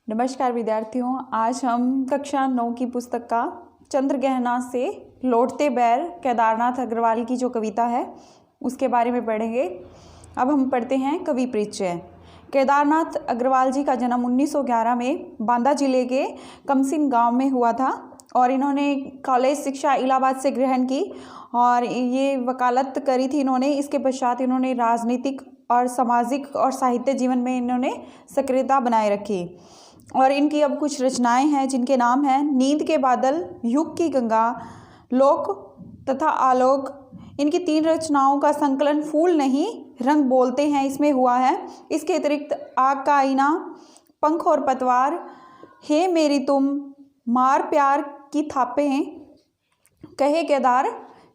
नमस्कार विद्यार्थियों, आज हम कक्षा 9 की पुस्तक का चंद्रग्रहण से लौटते बैर केदारनाथ अग्रवाल की जो कविता है उसके बारे में पढ़ेंगे। अब हम पढ़ते हैं कवि परिचय। केदारनाथ अग्रवाल जी का जन्म 1911 में बांदा जिले के कमसिन गांव में हुआ था और इन्होंने कॉलेज शिक्षा इलाहाबाद से ग्रहण की और ये वकालत करी थी इन्होंने। इसके पश्चात इन्होंने राजनीतिक और सामाजिक और साहित्य जीवन में इन्होंने सक्रियता बनाए रखी और इनकी अब कुछ रचनाएं हैं जिनके नाम हैं नींद के बादल, युग की गंगा, लोक तथा आलोक। इनकी 3 रचनाओं का संकलन फूल नहीं रंग बोलते हैं इसमें हुआ है। इसके अतिरिक्त आग का आईना, पंख और पतवार, हे मेरी तुम, मार प्यार की थापें, कहे केदार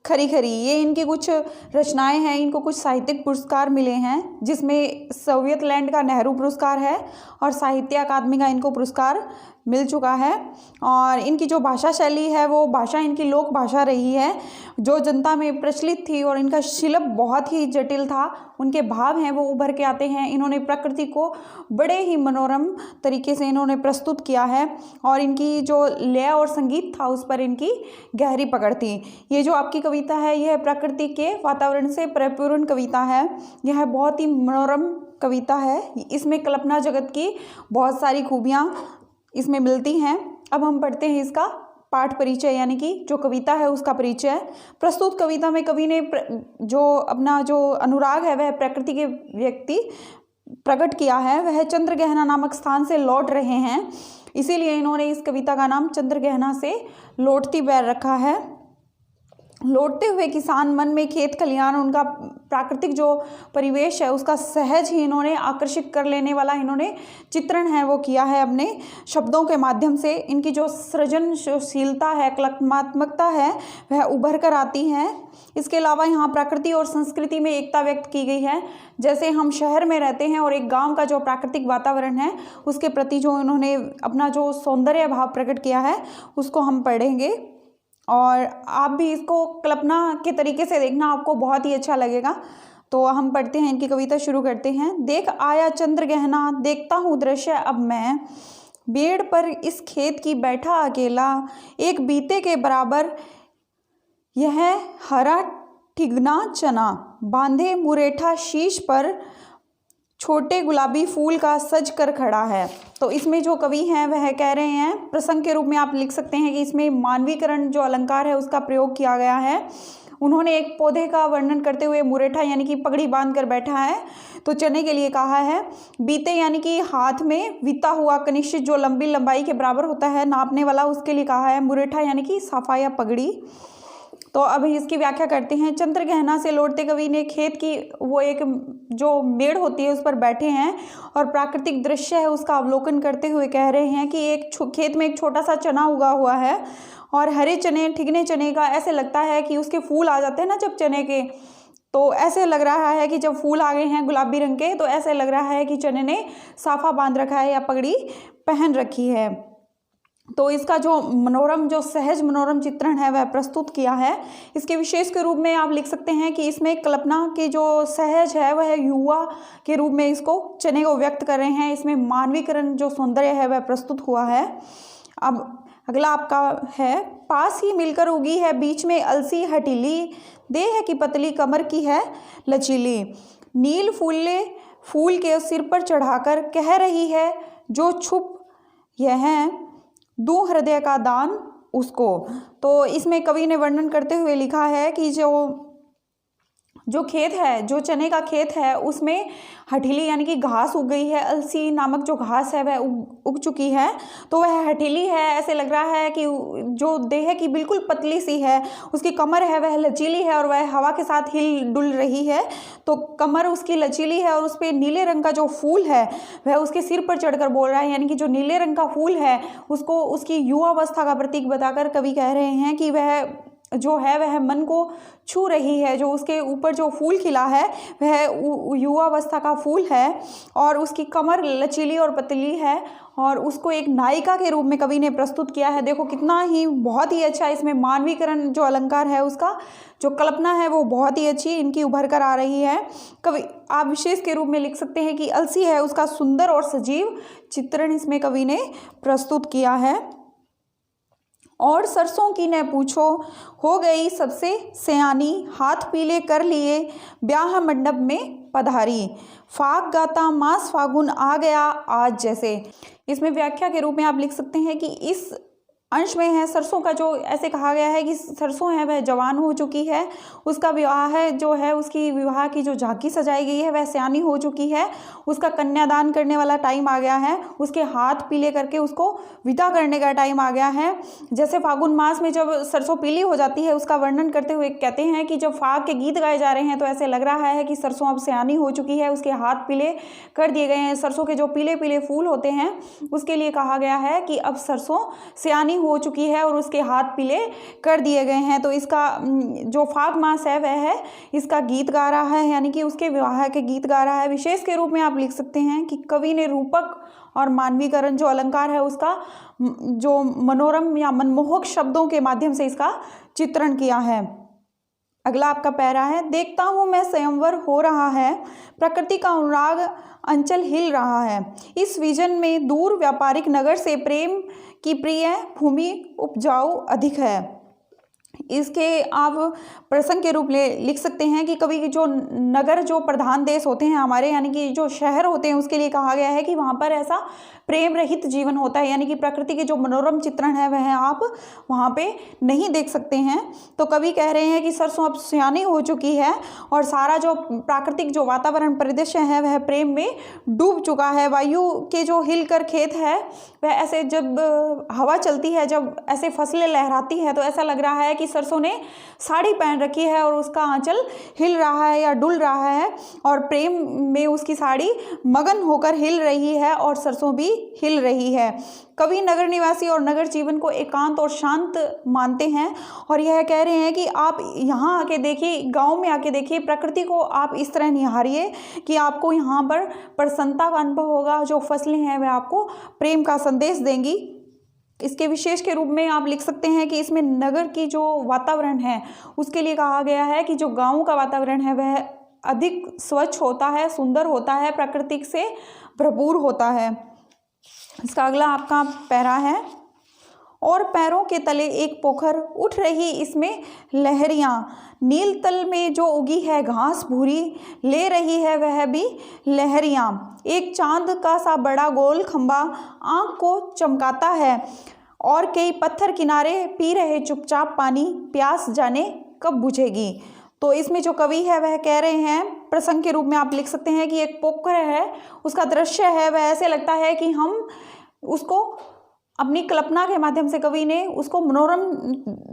खरी खरी, ये इनकी कुछ रचनाएं हैं। इनको कुछ साहित्यिक पुरस्कार मिले हैं जिसमें सोवियत लैंड का नेहरू पुरस्कार है और साहित्य अकादमी का इनको पुरस्कार मिल चुका है। और इनकी जो भाषा शैली है वो भाषा इनकी लोक भाषा रही है जो जनता में प्रचलित थी और इनका शिल्प बहुत ही जटिल था। उनके भाव हैं वो उभर के आते हैं। इन्होंने प्रकृति को बड़े ही मनोरम तरीके से इन्होंने प्रस्तुत किया है और इनकी जो लय और संगीत था उस पर इनकी गहरी पकड़ थी। ये जो आपकी कविता है यह प्रकृति के वातावरण से परिपूर्ण कविता है। यह बहुत ही मनोरम कविता है। इसमें कल्पना जगत की बहुत सारी खूबियाँ इसमें मिलती हैं। अब हम पढ़ते हैं इसका पाठ परिचय, यानी कि जो कविता है उसका परिचय। प्रस्तुत कविता में कवि ने जो अपना जो अनुराग है वह प्रकृति के व्यक्ति प्रकट किया है। वह चंद्रग्रहण नामक स्थान से लौट रहे हैं, इसीलिए इन्होंने इस कविता का नाम चंद्रग्रहण से लौटती बैर रखा है। लौटते हुए किसान मन में खेत खलिहान, उनका प्राकृतिक जो परिवेश है उसका सहज ही इन्होंने आकर्षित कर लेने वाला इन्होंने चित्रण है वो किया है अपने शब्दों के माध्यम से। इनकी जो सृजनशीलता है, कलात्मकता है वह उभर कर आती है। इसके अलावा यहाँ प्रकृति और संस्कृति में एकता व्यक्त की गई है। जैसे हम शहर में रहते हैं और एक गांव का जो प्राकृतिक वातावरण है उसके प्रति जो इन्होंने अपना जो सौंदर्य भाव प्रकट किया है उसको हम पढ़ेंगे और आप भी इसको कल्पना के तरीके से देखना, आपको बहुत ही अच्छा लगेगा। तो हम पढ़ते हैं, इनकी कविता शुरू करते हैं। देख आया चंद्रग्रहण, देखता हूँ दृश्य अब मैं, बेड़ पर इस खेत की बैठा अकेला, एक बीते के बराबर यह हरा ठिगना चना, बांधे मुरेठा शीश पर, छोटे गुलाबी फूल का सज कर खड़ा है। तो इसमें जो कवि हैं वह कह रहे हैं, प्रसंग के रूप में आप लिख सकते हैं कि इसमें मानवीकरण जो अलंकार है उसका प्रयोग किया गया है। उन्होंने एक पौधे का वर्णन करते हुए मुरेठा यानी कि पगड़ी बांध कर बैठा है, तो चने के लिए कहा है। बीते यानी कि हाथ में बीता हुआ कनिष्ठ जो लंबी लंबाई के बराबर होता है नापने वाला, उसके लिए कहा है। मुरेठा यानी कि साफा या पगड़ी। तो अब इसकी व्याख्या करते हैं। चंद्रग्रहण से लौटते कवि ने खेत की वो एक जो मेड़ होती है उस पर बैठे हैं और प्राकृतिक दृश्य है उसका अवलोकन करते हुए कह रहे हैं कि एक खेत में एक छोटा सा चना उगा हुआ है और हरे चने, ठिगने चने का ऐसे लगता है कि उसके फूल आ जाते हैं ना जब चने के, तो ऐसे लग रहा है कि जब फूल आ गए हैं गुलाबी रंग के तो ऐसे लग रहा है कि चने ने साफा बांध रखा है या पगड़ी पहन रखी है। तो इसका जो मनोरम, जो सहज मनोरम चित्रण है वह प्रस्तुत किया है। इसके विशेष के रूप में आप लिख सकते हैं कि इसमें कल्पना की जो सहज है वह युवा के रूप में इसको चने को व्यक्त कर रहे हैं। इसमें मानवीकरण जो सौंदर्य है वह प्रस्तुत हुआ है। अब अगला आपका है, पास ही मिलकर उगी है बीच में अलसी हटीली, देह की पतली कमर की है लचीली, नील फूल के सिर पर चढ़ाकर कह रही है जो छुप यह दूं हृदय का दान उसको। तो इसमें कवि ने वर्णन करते हुए लिखा है कि जो खेत है, जो चने का खेत है उसमें हठीली यानी कि घास उग गई है। अलसी नामक जो घास है वह उग चुकी है, तो वह हठीली है। ऐसे लग रहा है कि जो देह की बिल्कुल पतली सी है, उसकी कमर है वह लचीली है और वह हवा के साथ हिल डुल रही है। तो कमर उसकी लचीली है और उस पर नीले रंग का जो फूल है वह उसके सिर पर चढ़कर बोल रहा है, यानी कि जो नीले रंग का फूल है उसको उसकी युवावस्था का प्रतीक बताकर कवि कह रहे हैं कि वह जो है वह मन को छू रही है। जो उसके ऊपर जो फूल खिला है वह युवावस्था का फूल है और उसकी कमर लचीली और पतली है और उसको एक नायिका के रूप में कवि ने प्रस्तुत किया है। देखो कितना ही बहुत ही अच्छा इसमें मानवीकरण जो अलंकार है उसका जो कल्पना है वो बहुत ही अच्छी इनकी उभर कर आ रही है। कवि आप विशेष के रूप में लिख सकते हैं कि अलसी है उसका सुंदर और सजीव चित्रण इसमें कवि ने प्रस्तुत किया है। और सरसों की न पूछो हो गई सबसे सयानी, हाथ पीले कर लिए ब्याह मंडप में पधारी, फाग गाता मास फागुन आ गया आज जैसे। इसमें व्याख्या के रूप में आप लिख सकते हैं कि इस अंश में है सरसों का जो ऐसे कहा गया है कि सरसों है वह जवान हो चुकी है, उसका विवाह है जो है उसकी विवाह की जो झांकी सजाई गई है वह सयानी हो चुकी है, उसका कन्यादान करने वाला टाइम आ गया है, उसके हाथ पीले करके उसको विदा करने का टाइम आ गया है। जैसे फागुन मास में जब सरसों पीली हो जाती है उसका वर्णन करते हुए कहते हैं कि जब फाग के गीत गाए जा रहे हैं तो ऐसे लग रहा है कि सरसों अब सयानी हो चुकी है, उसके हाथ पीले कर दिए गए हैं। सरसों के जो पीले पीले फूल होते हैं उसके लिए कहा गया है कि अब सरसों सयानी हो चुकी है और उसके हाथ पीले कर दिए गए हैं। तो इसका जो फाग मास है वह है इसका गीत गा रहा है, यानी कि उसके विवाह के गीत गा रहा है। विशेष के रूप में आप लिख सकते हैं कि कवि ने रूपक और मानवीकरण जो अलंकार है उसका जो मनोरम या मनमोहक शब्दों के माध्यम से इसका चित्रण किया है। अगला आपका पैरा है, देखता हूँ मैं स्वयंवर हो रहा है, प्रकृति का अनुराग अंचल हिल रहा है, इस विजन में दूर व्यापारिक नगर से प्रेम की प्रिय भूमि उपजाऊ अधिक है। इसके आप प्रसंग के रूप में लिख सकते हैं कि कभी जो नगर जो प्रधान देश होते हैं हमारे, यानी कि जो शहर होते हैं उसके लिए कहा गया है कि वहाँ पर ऐसा प्रेम रहित जीवन होता है, यानी कि प्रकृति के जो मनोरम चित्रण है वह आप वहाँ पे नहीं देख सकते हैं। तो कवि कह रहे हैं कि सरसों अब सयानी हो चुकी है और सारा जो प्राकृतिक जो वातावरण परिदृश्य है वह प्रेम में डूब चुका है। वायु के जो हिलकर खेत है वह ऐसे जब हवा चलती है, जब ऐसे फसलें लहराती है तो ऐसा लग रहा है कि सरसों ने साड़ी पहन रखी है और उसका आंचल हिल रहा है या डुल रहा है और प्रेम में उसकी साड़ी मगन होकर हिल रही है और सरसों भी हिल रही है। कवि नगर निवासी और नगर जीवन को एकांत और शांत मानते हैं और यह कह रहे हैं कि आप यहाँ आके देखिए, गांव में आके देखिए, प्रकृति को आप इस तरह निहारिए कि आपको यहाँ पर प्रसन्नता का अनुभव होगा। जो फसलें हैं वह आपको प्रेम का संदेश देंगी। इसके विशेष के रूप में आप लिख सकते हैं कि इसमें नगर की जो वातावरण है उसके लिए कहा गया है कि जो गाँव का वातावरण है वह अधिक स्वच्छ होता है, सुंदर होता है, प्राकृतिक से भरपूर होता है। इसका अगला आपका पैरा है, और पैरों के तले एक पोखर उठ रही इसमें लहरियाँ, नील तल में जो उगी है घास भूरी ले रही है वह भी लहरियाँ, एक चांद का सा बड़ा गोल खंबा आँख को चमकाता है और कई पत्थर किनारे पी रहे चुपचाप पानी, प्यास जाने कब बुझेगी। तो इसमें जो कवि है वह कह रहे हैं, प्रसंग के रूप में आप लिख सकते हैं कि एक पोखर है, उसका दृश्य है वह ऐसे लगता है कि हम उसको अपनी कल्पना के माध्यम से कवि ने उसको मनोरम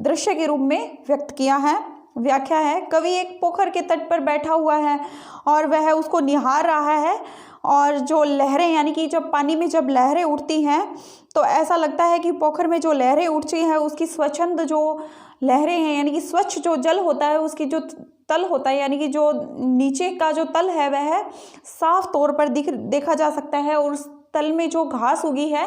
दृश्य के रूप में व्यक्त किया है। व्याख्या है, कवि एक पोखर के तट पर बैठा हुआ है और वह उसको निहार रहा है और जो लहरें, यानी कि जब पानी में जब लहरें उठती हैं तो ऐसा लगता है कि पोखर में जो लहरें उठती हैं उसकी स्वच्छंद जो लहरें हैं, यानी कि स्वच्छ जो जल होता है उसकी जो तल होता है, यानी कि जो नीचे का जो तल है वह साफ तौर पर देखा जा सकता है और उस तल में जो घास उगी है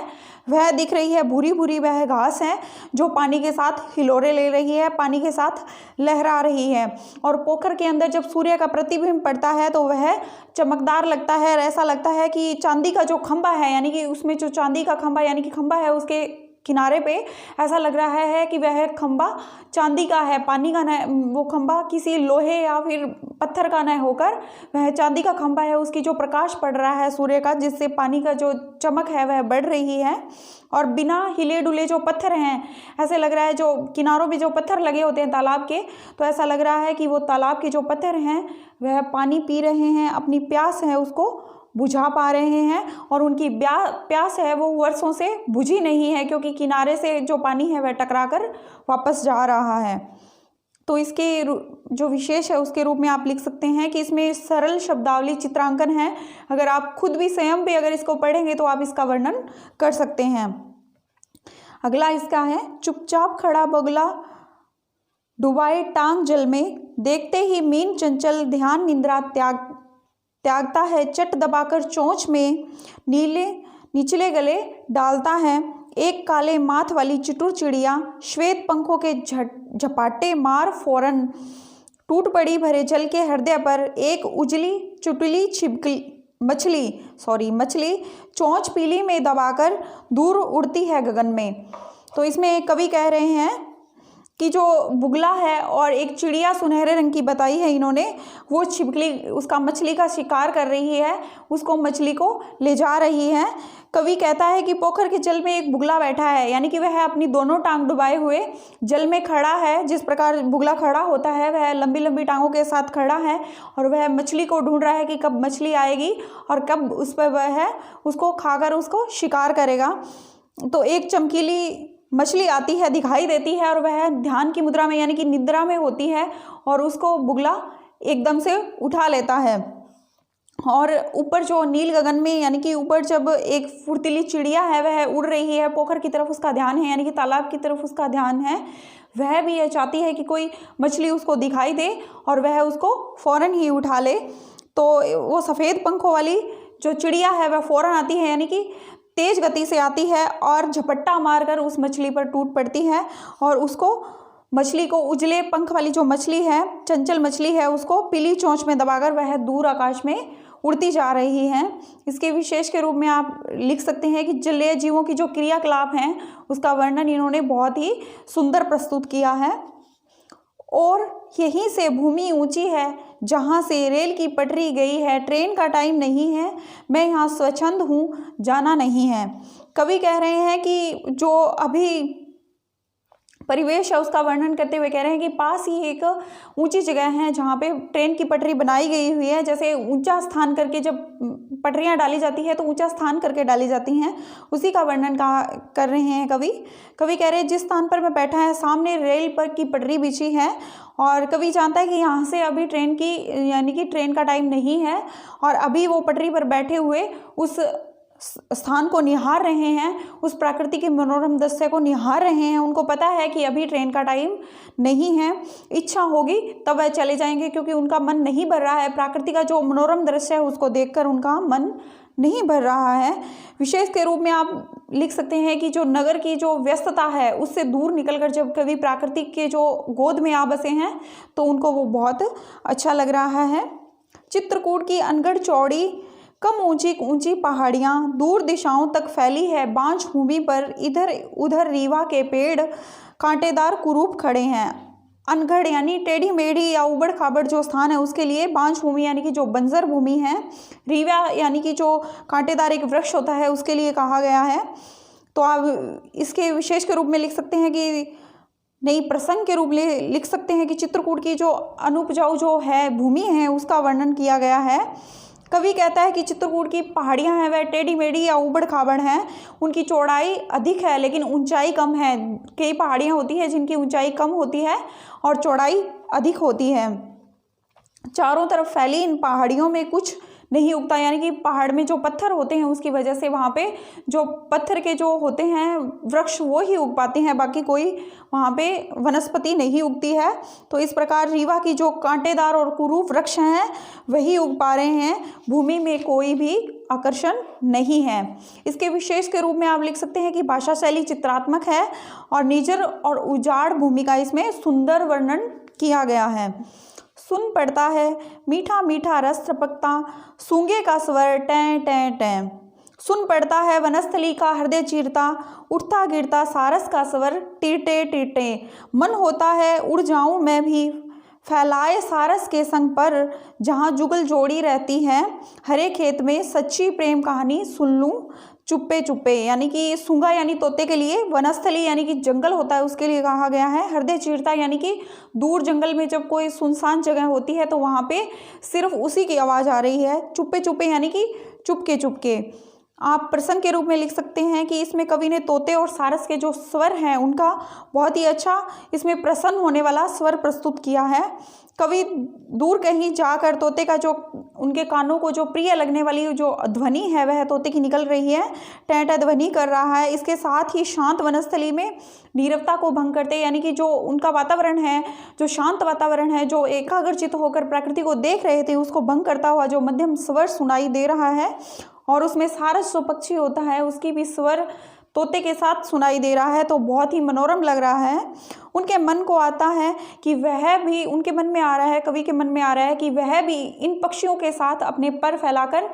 वह दिख रही है, भूरी भूरी वह घास है जो पानी के साथ हिलोरे ले रही है, पानी के साथ लहरा रही है। और पोखर के अंदर जब सूर्य का प्रतिबिंब पड़ता है तो वह चमकदार लगता है और ऐसा लगता है कि चांदी का जो खंभा है, यानी कि उसमें जो चांदी का खंभा यानी कि खंभा है उसके किनारे पे ऐसा लग रहा है कि वह खंभा चांदी का है, पानी का न, वो खंभा किसी लोहे या फिर पत्थर का न होकर वह चांदी का खंभा है। उसकी जो प्रकाश पड़ रहा है सूर्य का, जिससे पानी का जो चमक है वह बढ़ रही है और बिना हिले डुले जो पत्थर हैं, ऐसे लग रहा है जो किनारों पे जो पत्थर लगे होते हैं तालाब के, तो ऐसा लग रहा है कि वो तालाब के जो पत्थर हैं वह पानी पी रहे हैं, अपनी प्यास है उसको बुझा पा रहे हैं और उनकी प्यास है वो वर्षों से बुझी नहीं है क्योंकि किनारे से जो पानी है वह टकरा कर वापस जा रहा है। तो इसके जो विशेष है उसके रूप में आप लिख सकते हैं कि इसमें सरल शब्दावली चित्रांकन है। अगर आप खुद भी स्वयं भी अगर इसको पढ़ेंगे तो आप इसका वर्णन कर सकते हैं। अगला इसका है, चुपचाप खड़ा बगुला डुबाए टांग जल में, देखते ही मीन चंचल ध्यान निद्रा त्यागता है, चट दबाकर चोंच में निचले गले डालता है। एक काले माथ वाली चतुर चिड़िया श्वेत पंखों के झपाटे मार फौरन टूट पड़ी भरे जल के हृदय पर। एक उजली चुटली मछली चोंच पीली में दबाकर दूर उड़ती है गगन में। तो इसमें कवि कह रहे हैं कि जो बुगला है और एक चिड़िया सुनहरे रंग की बताई है इन्होंने, वो छिपकली उसका मछली का शिकार कर रही है, उसको मछली को ले जा रही है। कवि कहता है कि पोखर के जल में एक बुगला बैठा है, यानी कि वह अपनी दोनों टांग डुबाए हुए जल में खड़ा है। जिस प्रकार बुगला खड़ा होता है वह लंबी लंबी टांगों के साथ खड़ा है और वह मछली को ढूंढ रहा है कि कब मछली आएगी और कब उस पर वह उसको खाकर उसको शिकार करेगा। तो एक चमकीली मछली आती है, दिखाई देती है और वह ध्यान की मुद्रा में यानी कि निद्रा में होती है और उसको बुगला एकदम से उठा लेता है। और ऊपर जो नील गगन में यानी कि ऊपर जब एक फुर्तीली चिड़िया है वह उड़ रही है, पोखर की तरफ उसका ध्यान है यानी कि तालाब की तरफ उसका ध्यान है, वह भी यह चाहती है कि कोई मछली उसको दिखाई दे और वह उसको फौरन ही उठा ले। तो वो सफ़ेद पंखों वाली जो चिड़िया है वह फौरन आती है, यानी कि तेज गति से आती है और झपट्टा मारकर उस मछली पर टूट पड़ती है और उसको मछली को उजले पंख वाली जो मछली है, चंचल मछली है, उसको पीली चोंच में दबाकर वह दूर आकाश में उड़ती जा रही है। इसके विशेष के रूप में आप लिख सकते हैं कि जलीय जीवों की जो क्रियाकलाप हैं उसका वर्णन इन्होंने बहुत ही सुंदर प्रस्तुत किया है। और यहीं से भूमि ऊंची है जहाँ से रेल की पटरी गई है, ट्रेन का टाइम नहीं है, मैं यहाँ स्वच्छंद हूँ, जाना नहीं है। कवि कह रहे हैं कि जो अभी परिवेश है उसका वर्णन करते हुए कह रहे हैं कि पास ही एक ऊंची जगह है जहाँ पे ट्रेन की पटरी बनाई गई हुई है। जैसे ऊंचा स्थान करके जब पटरियाँ डाली जाती है तो ऊंचा स्थान करके डाली जाती हैं, उसी का वर्णन कर रहे हैं कवि। कवि कह रहे हैं जिस स्थान पर मैं बैठा है सामने रेल पर की पटरी बिछी है और कवि जानता है कि यहाँ से अभी ट्रेन की यानी कि ट्रेन का टाइम नहीं है और अभी वो पटरी पर बैठे हुए उस स्थान को निहार रहे हैं, उस प्रकृति के मनोरम दृश्य को निहार रहे हैं। उनको पता है कि अभी ट्रेन का टाइम नहीं है, इच्छा होगी तब वह चले जाएंगे क्योंकि उनका मन नहीं भर रहा है, प्रकृति का जो मनोरम दृश्य है उसको देखकर उनका मन नहीं भर रहा है। विशेष के रूप में आप लिख सकते हैं कि जो नगर की जो व्यस्तता है उससे दूर निकलकर जब कभी प्रकृति के जो गोद में आ बसे हैं तो उनको वो बहुत अच्छा लग रहा है। चित्रकूट की अनगढ़ चौड़ी कम ऊंची ऊंची पहाड़ियाँ दूर दिशाओं तक फैली है, बांझ भूमि पर इधर उधर रीवा के पेड़ कांटेदार कुरूप खड़े हैं। अनगढ़ यानी टेढ़ी मेढ़ी या उबड़ खाबड़ जो स्थान है उसके लिए बांझ भूमि यानी कि जो बंजर भूमि है, रीवा यानी कि जो कांटेदार एक वृक्ष होता है उसके लिए कहा गया है। तो आप इसके विशेष के रूप में लिख सकते हैं कि नई प्रसंग के रूप में लिख सकते हैं कि चित्रकूट की जो अनुपजाऊ जो है भूमि है उसका वर्णन किया गया है। कवि कहता है कि चित्रकूट की पहाड़ियाँ हैं वह टेढ़ी मेढ़ी या उबड़ खाबड़ हैं, उनकी चौड़ाई अधिक है लेकिन ऊंचाई कम है। कई पहाड़ियाँ होती है जिनकी ऊंचाई कम होती है और चौड़ाई अधिक होती है। चारों तरफ फैली इन पहाड़ियों में कुछ नहीं उगता, यानी कि पहाड़ में जो पत्थर होते हैं उसकी वजह से वहाँ पे जो पत्थर के जो होते हैं वृक्ष वो ही उग पाते हैं, बाकी कोई वहाँ पे वनस्पति नहीं उगती है। तो इस प्रकार रीवा की जो कांटेदार और कुरूप वृक्ष हैं वही उग पा रहे हैं, भूमि में कोई भी आकर्षण नहीं है। इसके विशेष के रूप में आप लिख सकते हैं कि भाषा शैली चित्रात्मक है और निर्जर और उजाड़ भूमि का इसमें सुंदर वर्णन किया गया है। सुन पड़ता है मीठा मीठा रस टपकता, सूंगे का स्वर टैं टैं टैं। सुन पड़ता है वनस्थली का हृदय चीरता, उठता गिरता सारस का स्वर टीटे टीटे। मन होता है उड़ जाऊं मैं भी फैलाए सारस के संग पर, जहाँ जुगल जोड़ी रहती है हरे खेत में सच्ची प्रेम कहानी सुन लूं चुप्पे चुप्पे। यानी कि सूंगा यानी तोते के लिए, वनस्थली यानी कि जंगल होता है उसके लिए कहा गया है, हृदय चीरता यानी कि दूर जंगल में जब कोई सुनसान जगह होती है तो वहाँ पे सिर्फ उसी की आवाज़ आ रही है। चुप्पे चुप्पे यानी कि चुपके चुपके। आप प्रसंग के रूप में लिख सकते हैं कि इसमें कवि ने तोते और सारस के जो स्वर हैं उनका बहुत ही अच्छा इसमें प्रसन्न होने वाला स्वर प्रस्तुत किया है। कवि दूर कहीं जाकर तोते का जो उनके कानों को जो प्रिय लगने वाली जो ध्वनि है वह तोते की निकल रही है, टैं ध्वनि कर रहा है। इसके साथ ही शांत वनस्थली में नीरवता को भंग करते, यानी कि जो उनका वातावरण है, जो शांत वातावरण है, जो एकाग्रचित होकर प्रकृति को देख रहे थे, उसको भंग करता हुआ जो मध्यम स्वर सुनाई दे रहा है। और उसमें सारस जो पक्षी होता है उसकी भी स्वर तोते के साथ सुनाई दे रहा है, तो बहुत ही मनोरम लग रहा है। उनके मन को आता है कि वह भी, उनके मन में आ रहा है, कवि के मन में आ रहा है कि वह भी इन पक्षियों के साथ अपने पर फैलाकर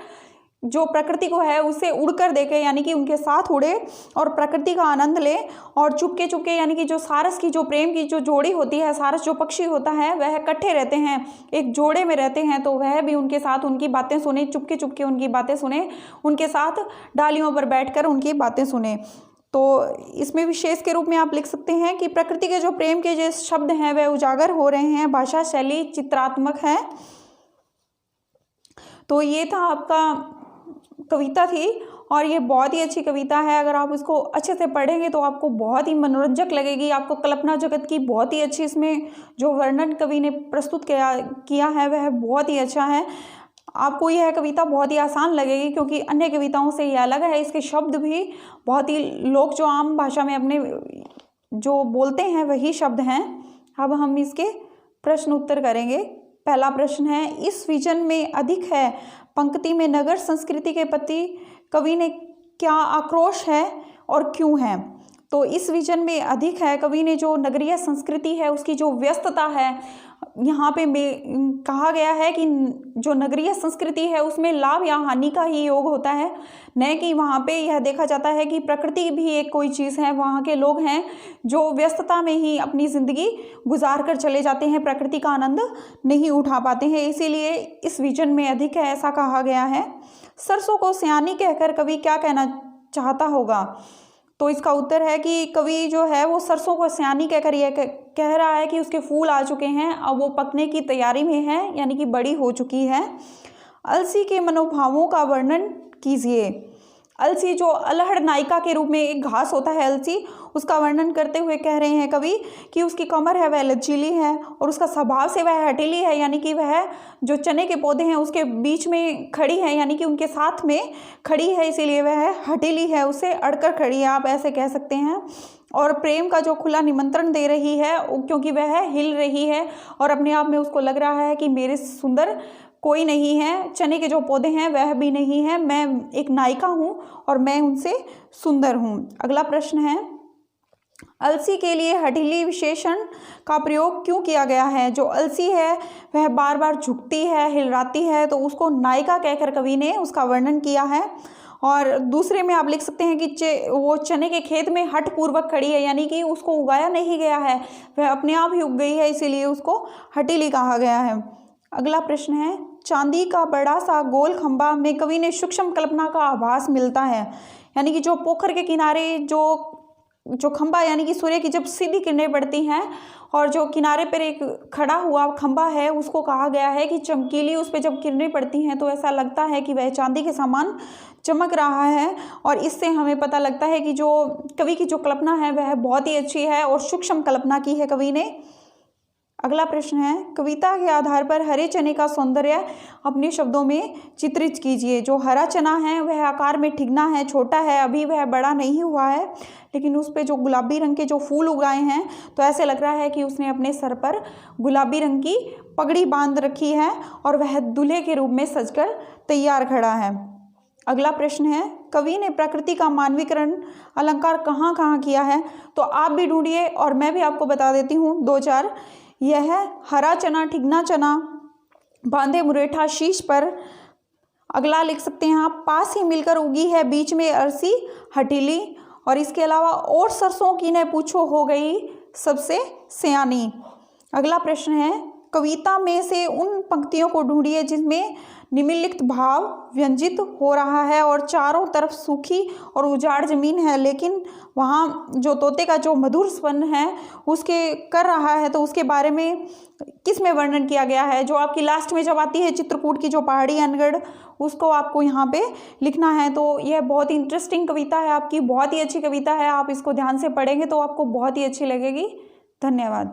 जो प्रकृति को है उसे उड़कर देखे, यानी कि उनके साथ उड़े और प्रकृति का आनंद ले। और चुपके चुपके, यानी कि जो सारस की जो प्रेम की जो जोड़ी होती है, सारस जो पक्षी होता है वह इकट्ठे रहते हैं, एक जोड़े में रहते हैं, तो वह भी उनके साथ उनकी बातें सुने, चुपके चुपके उनकी बातें सुने, उनके साथ डालियों पर बैठकर उनकी बातें सुने। तो इसमें विशेष के रूप में आप लिख सकते हैं कि प्रकृति के जो प्रेम के जो शब्द हैं वह उजागर हो रहे हैं, भाषा शैली चित्रात्मक है। तो ये था आपका कविता थी और ये बहुत ही अच्छी कविता है। अगर आप इसको अच्छे से पढ़ेंगे तो आपको बहुत ही मनोरंजक लगेगी। आपको कल्पना जगत की बहुत ही अच्छी इसमें जो वर्णन कवि ने प्रस्तुत किया है वह बहुत ही अच्छा है। आपको यह कविता बहुत ही आसान लगेगी क्योंकि अन्य कविताओं से यह अलग है। इसके शब्द भी बहुत ही लोग जो आम भाषा में अपने जो बोलते हैं वही शब्द हैं। अब हम इसके प्रश्न उत्तर करेंगे। पहला प्रश्न है, इस विजन में अधिक है पंक्ति में नगर संस्कृति के प्रति कवि ने क्या आक्रोश है और क्यों है। तो इस विजन में अधिक है, कवि ने जो नगरीय संस्कृति है उसकी जो व्यस्तता है, यहाँ पे कहा गया है कि जो नगरीय संस्कृति है उसमें लाभ या हानि का ही योग होता है, न कि वहाँ पे यह देखा जाता है कि प्रकृति भी एक कोई चीज़ है। वहाँ के लोग हैं जो व्यस्तता में ही अपनी ज़िंदगी गुजार कर चले जाते हैं, प्रकृति का आनंद नहीं उठा पाते हैं, इसीलिए इस विजन में अधिक है, ऐसा कहा गया है। सरसों को सयानी कहकर कवि क्या कहना चाहता होगा। तो इसका उत्तर है कि कवि जो है वो सरसों को सयानी कहकर यह कह रहा है कि उसके फूल आ चुके हैं, अब वो पकने की तैयारी में है, यानी कि बड़ी हो चुकी है। अलसी के मनोभावों का वर्णन कीजिए। अलसी जो अलहड़ नायिका के रूप में एक घास होता है अलसी, उसका वर्णन करते हुए कह रहे हैं कवि कि उसकी कमर है वह लचीली है और उसका स्वभाव से वह हठीली है, यानी कि वह जो चने के पौधे हैं उसके बीच में खड़ी है, यानी कि उनके साथ में खड़ी है, इसीलिए वह हठीली है, उसे अड़कर खड़ी है, आप ऐसे कह सकते हैं। और प्रेम का जो खुला निमंत्रण दे रही है क्योंकि वह हिल रही है और अपने आप में उसको लग रहा है कि मेरे सुंदर कोई नहीं है, चने के जो पौधे हैं वह भी नहीं है, मैं एक नायिका हूँ और मैं उनसे सुंदर हूँ। अगला प्रश्न है, अलसी के लिए हठीली विशेषण का प्रयोग क्यों किया गया है। जो अलसी है वह बार बार झुकती है, हिलराती है, तो उसको नायिका कहकर कवि ने उसका वर्णन किया है। और दूसरे में आप लिख सकते हैं कि वो चने के खेत में हठ पूर्वक खड़ी है, यानी कि उसको उगाया नहीं गया है, वह अपने आप ही उग गई है, इसीलिए उसको हठीली कहा गया है। अगला प्रश्न है, चांदी का बड़ा सा गोल खंभा में कवि ने सूक्ष्म कल्पना का आभास मिलता है, यानी कि जो पोखर के किनारे जो खंभा, यानी कि सूर्य की जब सीधी किरणें पड़ती हैं और जो किनारे पर एक खड़ा हुआ खंभा है उसको कहा गया है कि चमकीली, उस पर जब किरणें पड़ती हैं तो ऐसा लगता है कि वह चांदी के समान चमक रहा है। और इससे हमें पता लगता है कि जो कवि की जो कल्पना है वह बहुत ही अच्छी है और सूक्ष्म कल्पना की है कवि ने। अगला प्रश्न है, कविता के आधार पर हरे चने का सौंदर्य अपने शब्दों में चित्रित कीजिए। जो हरा चना है वह आकार में ठिगना है, छोटा है, अभी वह बड़ा नहीं हुआ है, लेकिन उस पे जो गुलाबी रंग के जो फूल उगाए हैं तो ऐसे लग रहा है कि उसने अपने सर पर गुलाबी रंग की पगड़ी बांध रखी है और वह दूल्हे के रूप में सजकर तैयार खड़ा है। अगला प्रश्न है, कवि ने प्रकृति का मानवीकरण अलंकार कहाँ कहाँ किया है। तो आप भी ढूंढिए और मैं भी आपको बता देती हूँ 2-4। यह है हरा चना, ठिगना चना, बांधे मुरेठा शीश पर। अगला लिख सकते हैं आप, पास ही मिलकर उगी है बीच में अरसी हठीली। और इसके अलावा और सरसों की ने पूछो हो गई सबसे सयानी। अगला प्रश्न है, कविता में से उन पंक्तियों को ढूंढिए जिसमें निम्नलिखित भाव व्यंजित हो रहा है और चारों तरफ सूखी और उजाड़ जमीन है, लेकिन वहाँ जो तोते का जो मधुर स्वन है उसके कर रहा है, तो उसके बारे में किस में वर्णन किया गया है। जो आपकी लास्ट में जब आती है चित्रकूट की जो पहाड़ी अनगढ़, उसको आपको यहाँ पे लिखना है। तो यह बहुत ही इंटरेस्टिंग कविता है आपकी, बहुत ही अच्छी कविता है। आप इसको ध्यान से पढ़ेंगे तो आपको बहुत ही अच्छी लगेगी। धन्यवाद।